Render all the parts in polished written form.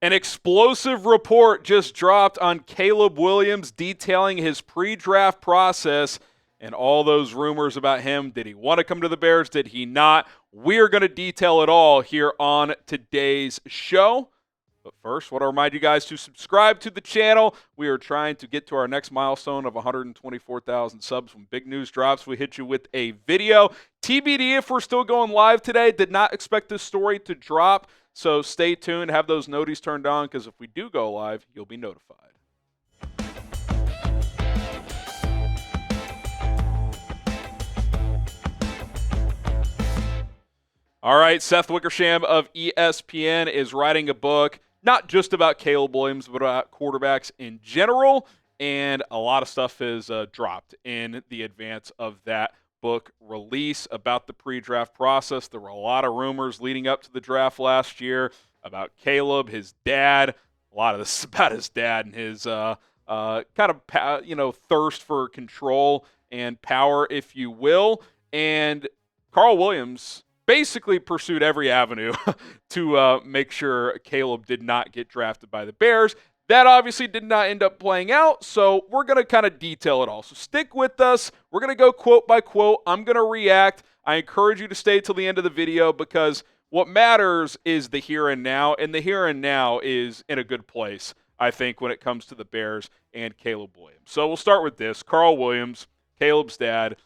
An explosive report just dropped on Caleb Williams detailing his pre-draft process and all those rumors about him. Did he want to come to the Bears? Did he not? We're going to detail it all here on today's show. But first, I want to remind you guys to subscribe to the channel. We are trying to get to our next milestone of 124,000 subs. When big news drops, we hit you with a video. TBD if we're still going live today. Did not expect this story to drop. So stay tuned, have those noties turned on, because if we do go live, you'll be notified. All right, Seth Wickersham of ESPN is writing a book, not just about Caleb Williams, but about quarterbacks in general, and a lot of stuff is dropped in the advance of that book release about the pre-draft process. There were a lot of rumors leading up to the draft last year about Caleb, his dad. A lot of this is about his dad and his thirst for control and power, if you will. And Carl Williams basically pursued every avenue to make sure Caleb did not get drafted by the Bears. That obviously did not end up playing out, so we're going to kind of detail it all. So stick with us. We're going to go quote by quote. I'm going to react. I encourage you to stay till the end of the video because what matters is the here and now, and the here and now is in a good place, I think, when it comes to the Bears and Caleb Williams. So we'll start with this. Carl Williams, Caleb's dad,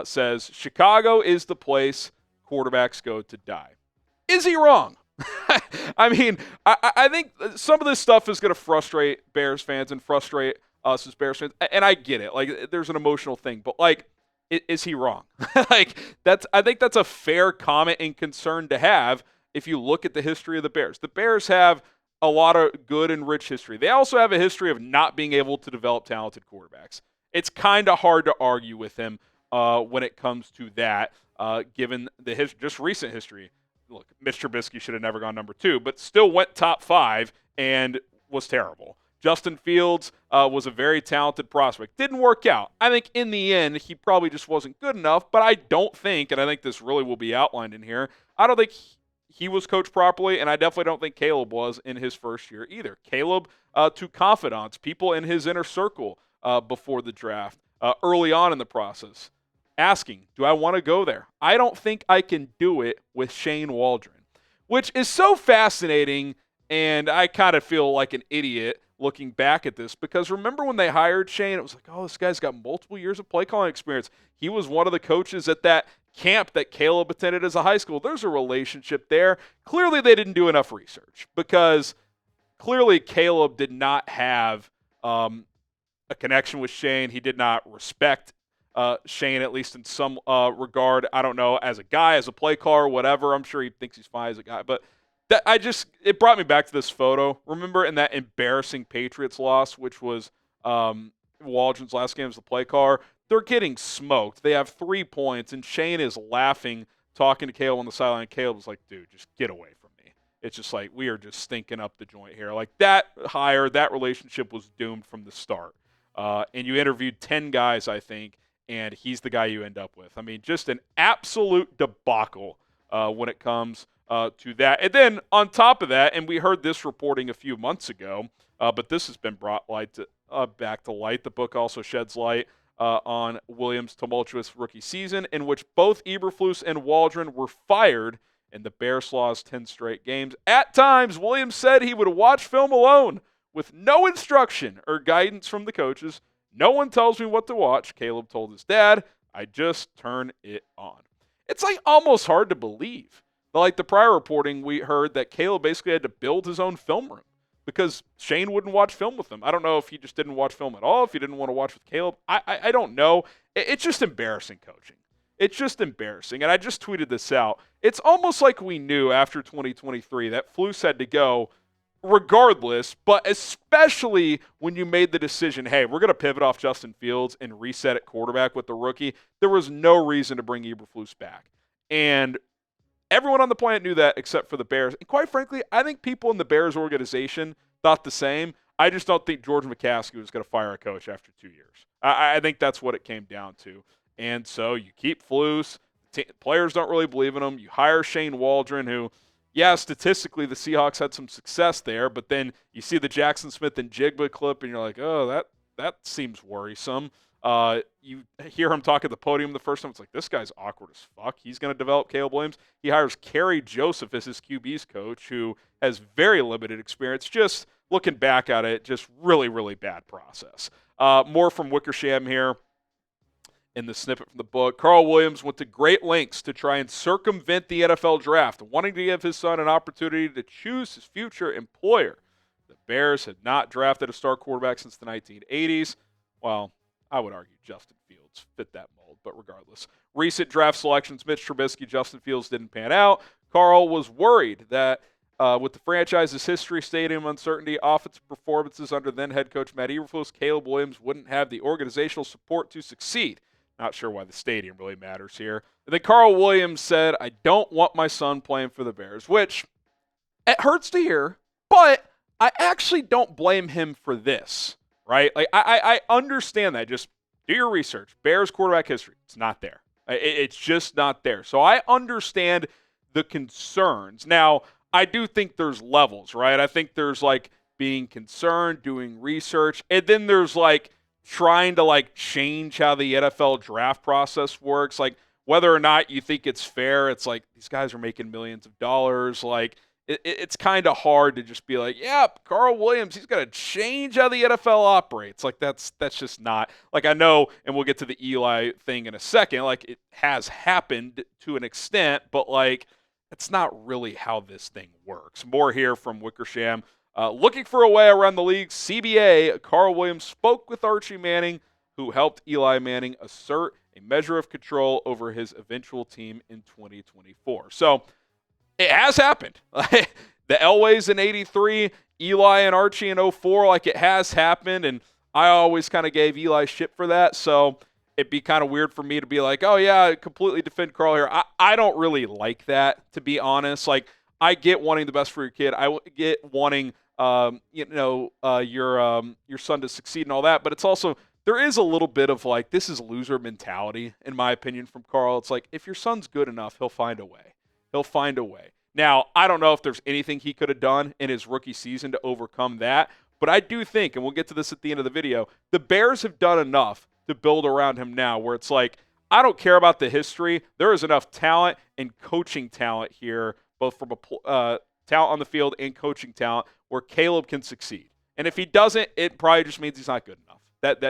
says, Chicago is the place quarterbacks go to die. Is he wrong? I mean, I think some of this stuff is going to frustrate Bears fans and frustrate us as Bears fans, and I get it. Like, there's an emotional thing, but like, is he wrong? I think that's a fair comment and concern to have if you look at the history of the Bears. The Bears have a lot of good and rich history. They also have a history of not being able to develop talented quarterbacks. It's kind of hard to argue with him when it comes to that, given the just recent history. Look, Mitch Trubisky should have never gone number 2, but still went top 5 and was terrible. Justin Fields was a very talented prospect. Didn't work out. I think in the end, he probably just wasn't good enough, but I don't think, and I think this really will be outlined in here, I don't think he was coached properly, and I definitely don't think Caleb was in his first year either. Caleb, to confidants, people in his inner circle before the draft, early on in the process, asking, do I want to go there? I don't think I can do it with Shane Waldron, which is so fascinating, and I kind of feel like an idiot looking back at this because remember when they hired Shane, it was like, oh, this guy's got multiple years of play calling experience. He was one of the coaches at that camp that Caleb attended as a high school. There's a relationship there. Clearly they didn't do enough research because clearly Caleb did not have a connection with Shane. He did not respect Shane, at least in some regard. I don't know, as a guy, as a play caller, whatever. I'm sure he thinks he's fine as a guy. But it brought me back to this photo. Remember in that embarrassing Patriots loss, which was Waldron's last game as the play caller? They're getting smoked. They have 3 points, and Shane is laughing, talking to Caleb on the sideline. Caleb's like, dude, just get away from me. It's just like, we are just stinking up the joint here. Like, that relationship was doomed from the start. And you interviewed 10 guys, I think, and he's the guy you end up with. I mean, just an absolute debacle when it comes to that. And then on top of that, and we heard this reporting a few months ago, but this has been brought back to light. The book also sheds light on Williams' tumultuous rookie season, in which both Eberflus and Waldron were fired, and the Bears lost 10 straight games. At times, Williams said he would watch film alone with no instruction or guidance from the coaches. No one tells me what to watch, Caleb told his dad. I just turn it on. It's like almost hard to believe. But like the prior reporting, we heard that Caleb basically had to build his own film room because Shane wouldn't watch film with him. I don't know if he just didn't watch film at all, if he didn't want to watch with Caleb. I don't know. It's just embarrassing coaching. It's just embarrassing. And I just tweeted this out. It's almost like we knew after 2023 that Flus had to go regardless, but especially when you made the decision, hey, we're going to pivot off Justin Fields and reset at quarterback with the rookie, there was no reason to bring Eberflus back. And everyone on the planet knew that except for the Bears. And quite frankly, I think people in the Bears organization thought the same. I just don't think George McCaskey was going to fire a coach after 2 years. I think that's what it came down to. And so you keep Flus. Players don't really believe in him. You hire Shane Waldron, who yeah, statistically the Seahawks had some success there, but then you see the Jackson Smith and Jigba clip, and you're like, oh, that seems worrisome. You hear him talk at the podium the first time. It's like, this guy's awkward as fuck. He's going to develop Caleb Williams. He hires Kerry Joseph as his QB's coach, who has very limited experience. Just looking back at it, just really, really bad process. More from Wickersham here in the snippet from the book. Carl Williams went to great lengths to try and circumvent the NFL draft, wanting to give his son an opportunity to choose his future employer. The Bears had not drafted a star quarterback since the 1980s. Well, I would argue Justin Fields fit that mold, but regardless. Recent draft selections, Mitch Trubisky, Justin Fields didn't pan out. Carl was worried that with the franchise's history, stadium uncertainty, offensive performances under then head coach Matt Eberflus, Caleb Williams wouldn't have the organizational support to succeed. Not sure why the stadium really matters here. And then Carl Williams said, I don't want my son playing for the Bears, which it hurts to hear, but I actually don't blame him for this, right? Like I understand that. Just do your research. Bears quarterback history, it's not there. It's just not there. So I understand the concerns. Now, I do think there's levels, right? I think there's like being concerned, doing research, and then there's like trying to like change how the NFL draft process works. Like whether or not you think it's fair, it's like these guys are making millions of dollars. Like it's kind of hard to just be like, yeah, Carl Williams, he's got to change how the NFL operates. Like that's just not, like I know, and we'll get to the Eli thing in a second, like it has happened to an extent, but like that's not really how this thing works. More here from Wickersham. Looking for a way around the league's CBA, Carl Williams spoke with Archie Manning, who helped Eli Manning assert a measure of control over his eventual team in 2024. So it has happened. The Elways in 83, Eli and Archie in 04, like it has happened, and I always kind of gave Eli shit for that, so it'd be kind of weird for me to be like, oh yeah, I completely defend Carl here. I don't really like that, to be honest. Like, I get wanting the best for your kid. I get wanting your son to succeed and all that, but it's also, there is a little bit of like, this is loser mentality, in my opinion, from Carl. It's like, if your son's good enough, he'll find a way. He'll find a way. Now, I don't know if there's anything he could have done in his rookie season to overcome that, but I do think, and we'll get to this at the end of the video, the Bears have done enough to build around him now where it's like, I don't care about the history. There is enough talent and coaching talent here, both from a talent on the field and coaching talent, where Caleb can succeed. And if he doesn't, it probably just means he's not good enough.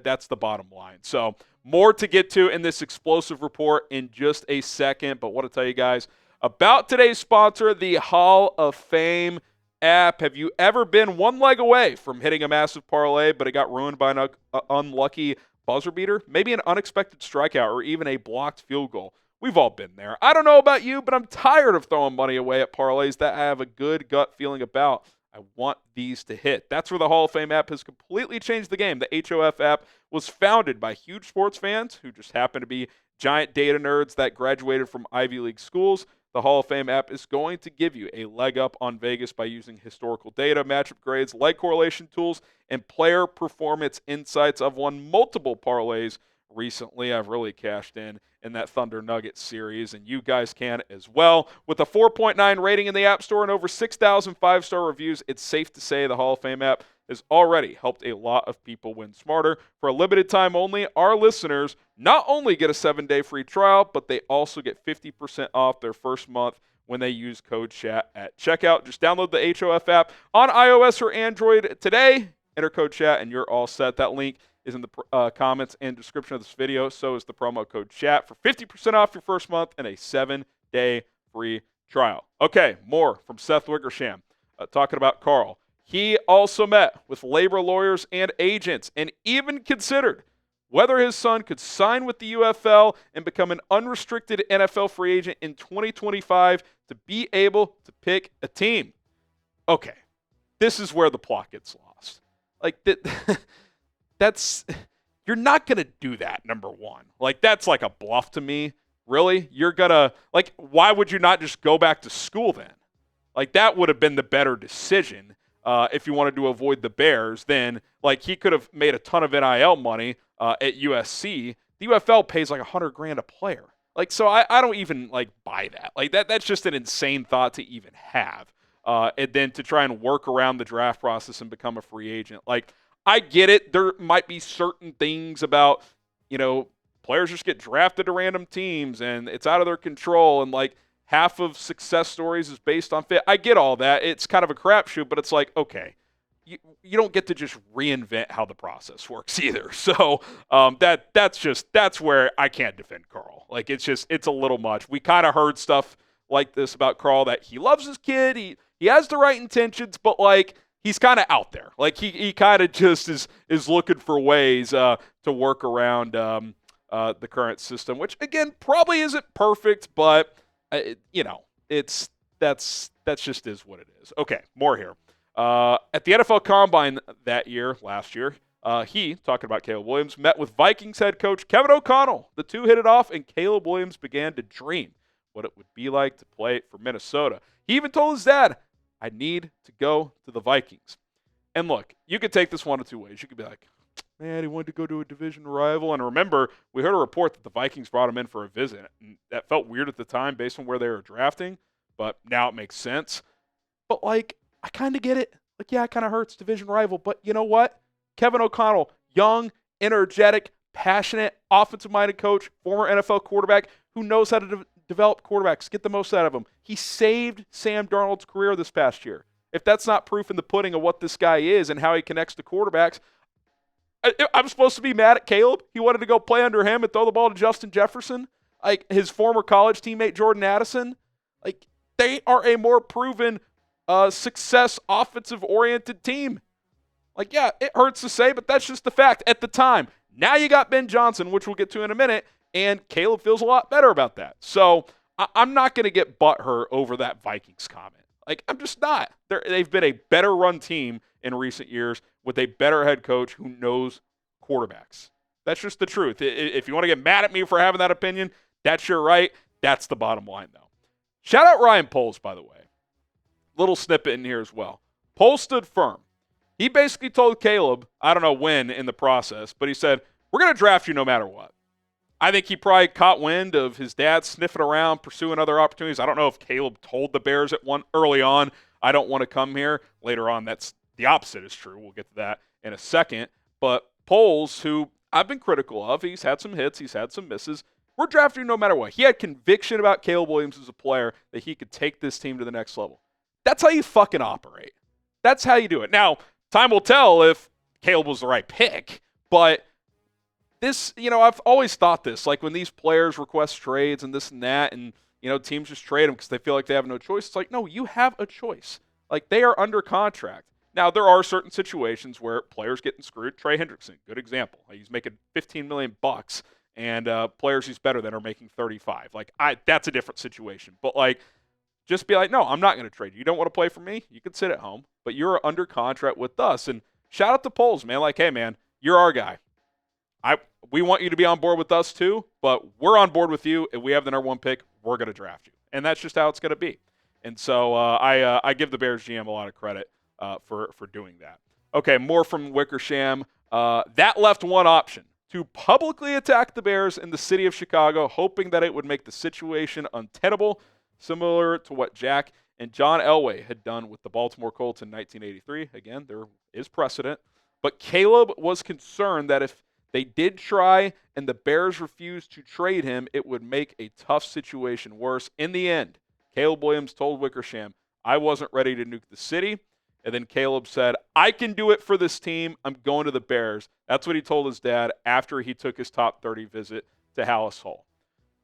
That's the bottom line. So more to get to in this explosive report in just a second, but I want to tell you guys about today's sponsor, the Hall of Fame app. Have you ever been one leg away from hitting a massive parlay, but it got ruined by an unlucky buzzer beater? Maybe an unexpected strikeout or even a blocked field goal. We've all been there. I don't know about you, but I'm tired of throwing money away at parlays that I have a good gut feeling about. I want these to hit. That's where the Hall of Fame app has completely changed the game. The HOF app was founded by huge sports fans who just happen to be giant data nerds that graduated from Ivy League schools. The Hall of Fame app is going to give you a leg up on Vegas by using historical data, matchup grades, leg correlation tools, and player performance insights. I've won multiple parlays recently. I've really cashed in that Thunder Nuggets series, and you guys can as well. With a 4.9 rating in the App Store and over 6,000 5-star reviews, it's safe to say the Hall of Fame app has already helped a lot of people win smarter. For a limited time only, our listeners not only get a 7-day free trial, but they also get 50% off their first month when they use code CHAT at checkout. Just download the HOF app on iOS or Android today, enter code CHAT, and you're all set. That link is in the comments and description of this video. So is the promo code CHAT for 50% off your first month and a 7-day free trial. Okay, more from Seth Wickersham talking about Carl. He also met with labor lawyers and agents and even considered whether his son could sign with the UFL and become an unrestricted NFL free agent in 2025 to be able to pick a team. Okay, this is where the plot gets lost. Like, that's, you're not going to do that, number one. Like, that's like a bluff to me. Really? You're going to, like, why would you not just go back to school then? Like, that would have been the better decision if you wanted to avoid the Bears. Then, like, he could have made a ton of NIL money at USC. The UFL pays like $100,000 a player. Like, so I don't even, like, buy that. Like, that's just an insane thought to even have. And then to try and work around the draft process and become a free agent. Like, I get it. There might be certain things about, players just get drafted to random teams and it's out of their control. And, like, half of success stories is based on fit. I get all that. It's kind of a crapshoot, but it's like, okay, you don't get to just reinvent how the process works either. So that's where I can't defend Carl. Like, it's a little much. We kind of heard stuff like this about Carl, that he loves his kid. He has the right intentions, but, like, he's kind of out there. Like, he kind of just is looking for ways to work around the current system, which, again, probably isn't perfect, but that's just is what it is. Okay, more here. At the NFL Combine last year, he, talking about Caleb Williams, met with Vikings head coach Kevin O'Connell. The two hit it off, and Caleb Williams began to dream what it would be like to play for Minnesota. He even told his dad, I need to go to the Vikings. And look, you could take this one of two ways. You could be like, man, he wanted to go to a division rival. And remember, we heard a report that the Vikings brought him in for a visit. And that felt weird at the time based on where they were drafting, but now it makes sense. But, like, I kind of get it. Like, yeah, it kind of hurts, division rival. But you know what? Kevin O'Connell, young, energetic, passionate, offensive-minded coach, former NFL quarterback who knows how to develop quarterbacks, get the most out of them. He saved Sam Darnold's career this past year. If that's not proof in the pudding of what this guy is and how he connects to quarterbacks, I'm supposed to be mad at Caleb. He wanted to go play under him and throw the ball to Justin Jefferson, like his former college teammate Jordan Addison. Like, they are a more proven success offensive-oriented team. Like, yeah, it hurts to say, but that's just the fact at the time. Now you got Ben Johnson, which we'll get to in a minute, and Caleb feels a lot better about that. So I'm not going to get butthurt over that Vikings comment. Like, I'm just not. They've been a better run team in recent years with a better head coach who knows quarterbacks. That's just the truth. If you want to get mad at me for having that opinion, that's your right. That's the bottom line, though. Shout out Ryan Poles, by the way. Little snippet in here as well. Poles stood firm. He basically told Caleb, I don't know when in the process, but he said, we're going to draft you no matter what. I think he probably caught wind of his dad sniffing around, pursuing other opportunities. I don't know if Caleb told the Bears early on, I don't want to come here. Later on, that's the opposite is true. We'll get to that in a second. But Poles, who I've been critical of, he's had some hits, he's had some misses. We're drafting him no matter what. He had conviction about Caleb Williams as a player that he could take this team to the next level. That's how you fucking operate. That's how you do it. Now, time will tell if Caleb was the right pick, but this, I've always thought this, like when these players request trades and this and that, and, teams just trade them because they feel like they have no choice. It's like, no, you have a choice. Like, they are under contract. Now, there are certain situations where players getting screwed. Trey Hendrickson, good example. He's making $15 million, and players he's better than are making 35. Like, that's a different situation. But, like, just be like, no, I'm not going to trade you. You don't want to play for me? You can sit at home, but you're under contract with us. And shout out to Poles, man. Like, hey, man, you're our guy. We want you to be on board with us too, but we're on board with you. If we have the number one pick, we're going to draft you. And that's just how it's going to be. And so I give the Bears GM a lot of credit for doing that. Okay, more from Wickersham. That left one option, to publicly attack the Bears in the city of Chicago, hoping that it would make the situation untenable, similar to what Jack and John Elway had done with the Baltimore Colts in 1983. Again, there is precedent. But Caleb was concerned that if they did try and the Bears refused to trade him, it would make a tough situation worse. In the end, Caleb Williams told Wickersham, I wasn't ready to nuke the city. And then Caleb said, I can do it for this team. I'm going to the Bears. That's what he told his dad after he took his top 30 visit to Halas Hall.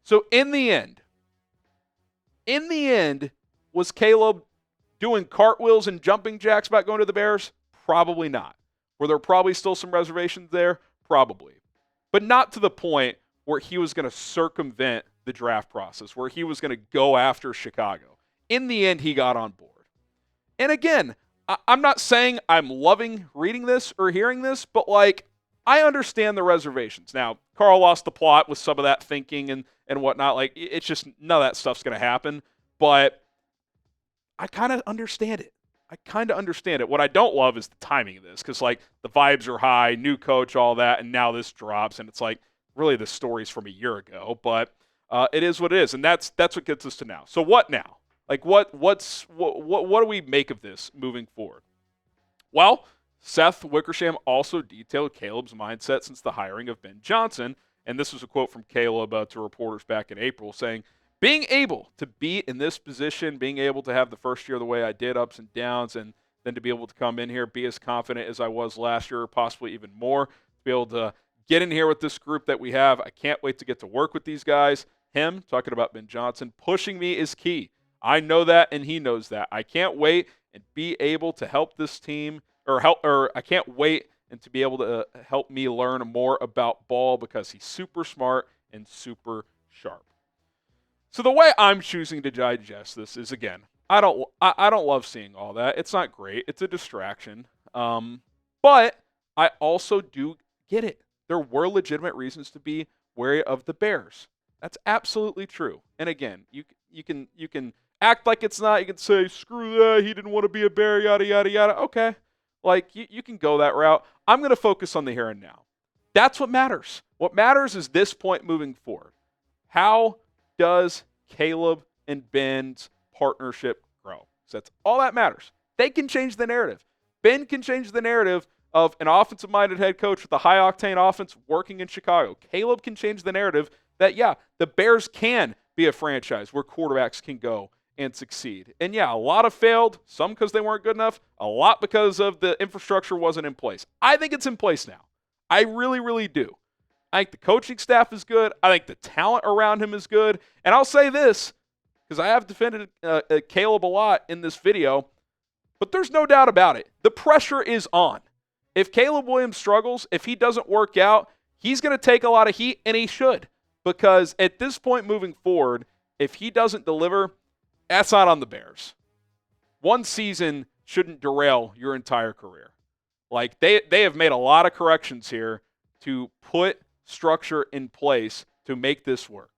So in the end, was Caleb doing cartwheels and jumping jacks about going to the Bears? Probably not. Were there probably still some reservations there? Probably. But not to the point where he was going to circumvent the draft process, where he was going to go after Chicago. In the end, he got on board. And again, I'm not saying I'm loving reading this or hearing this, but like, I understand the reservations. Now, Carl lost the plot with some of that thinking and whatnot. Like, it's just none of that stuff's going to happen. But I kind of understand it. What I don't love is the timing of this, because like the vibes are high, new coach, all that, and now this drops, and it's like really the story's from a year ago. But it is what it is, and that's what gets us to now. So what now? Like what do we make of this moving forward? Well, Seth Wickersham also detailed Caleb's mindset since the hiring of Ben Johnson, and this was a quote from Caleb to reporters back in April saying, being able to be in this position, being able to have the first year the way I did, ups and downs, and then to be able to come in here, be as confident as I was last year, possibly even more, to be able to get in here with this group that we have. I can't wait to get to work with these guys. Him, talking about Ben Johnson, pushing me is key. I know that, and he knows that. I can't wait and be able to help this team, or I can't wait and to be able to help me learn more about ball because he's super smart and super sharp. So the way I'm choosing to digest this is, again, I don't love seeing all that. It's not great. It's a distraction. But I also do get it. There were legitimate reasons to be wary of the Bears. That's absolutely true. And again, you can act like it's not. You can say, screw that, he didn't want to be a Bear, yada, yada, yada. Okay. Like, you can go that route. I'm going to focus on the here and now. That's what matters. What matters is this point moving forward. How does Caleb and Ben's partnership grow? So that's all that matters. They can change the narrative. Ben can change the narrative of an offensive-minded head coach with a high-octane offense working in Chicago. Caleb can change the narrative that, yeah, the Bears can be a franchise where quarterbacks can go and succeed. And, yeah, a lot have failed, some because they weren't good enough, a lot because of the infrastructure wasn't in place. I think it's in place now. I really, really do. I think the coaching staff is good. I think the talent around him is good. And I'll say this, because I have defended Caleb a lot in this video, but there's no doubt about it. The pressure is on. If Caleb Williams struggles, if he doesn't work out, he's going to take a lot of heat, and he should. Because at this point moving forward, if he doesn't deliver, that's not on the Bears. One season shouldn't derail your entire career. Like, they have made a lot of corrections here to put structure in place to make this work.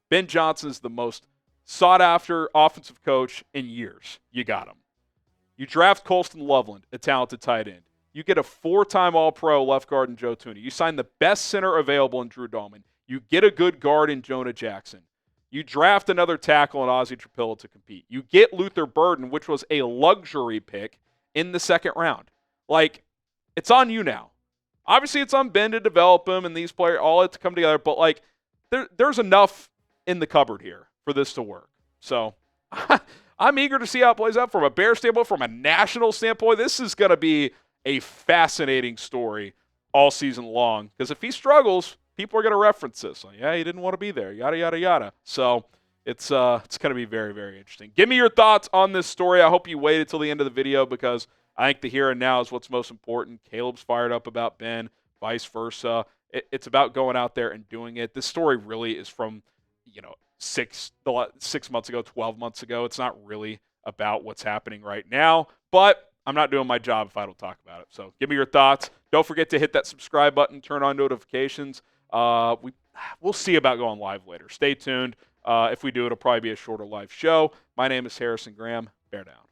Ben Johnson is the most sought-after offensive coach in years. You got him. You draft Colston Loveland, a talented tight end. You get a 4-time All-Pro left guard in Joe Thuney. You sign the best center available in Drew Dahlman. You get a good guard in Jonah Jackson. You draft another tackle in Ozzie Trapilla to compete. You get Luther Burden, which was a luxury pick, in the second round. Like, it's on you now. Obviously, it's on Ben to develop him and these players all have to come together, but, like, there's enough in the cupboard here for this to work. So, I'm eager to see how it plays out from a Bears standpoint, from a national standpoint. This is going to be a fascinating story all season long, because if he struggles, people are going to reference this. Like, yeah, he didn't want to be there, yada, yada, yada. So it's going to be very, very interesting. Give me your thoughts on this story. I hope you waited till the end of the video, because I think the here and now is what's most important. Caleb's fired up about Ben, vice versa. It's about going out there and doing it. This story really is from, 6 months ago, 12 months ago. It's not really about what's happening right now, but I'm not doing my job if I don't talk about it. So give me your thoughts. Don't forget to hit that subscribe button, turn on notifications. We'll see about going live later. Stay tuned. If we do, it'll probably be a shorter live show. My name is Harrison Graham. Bear down.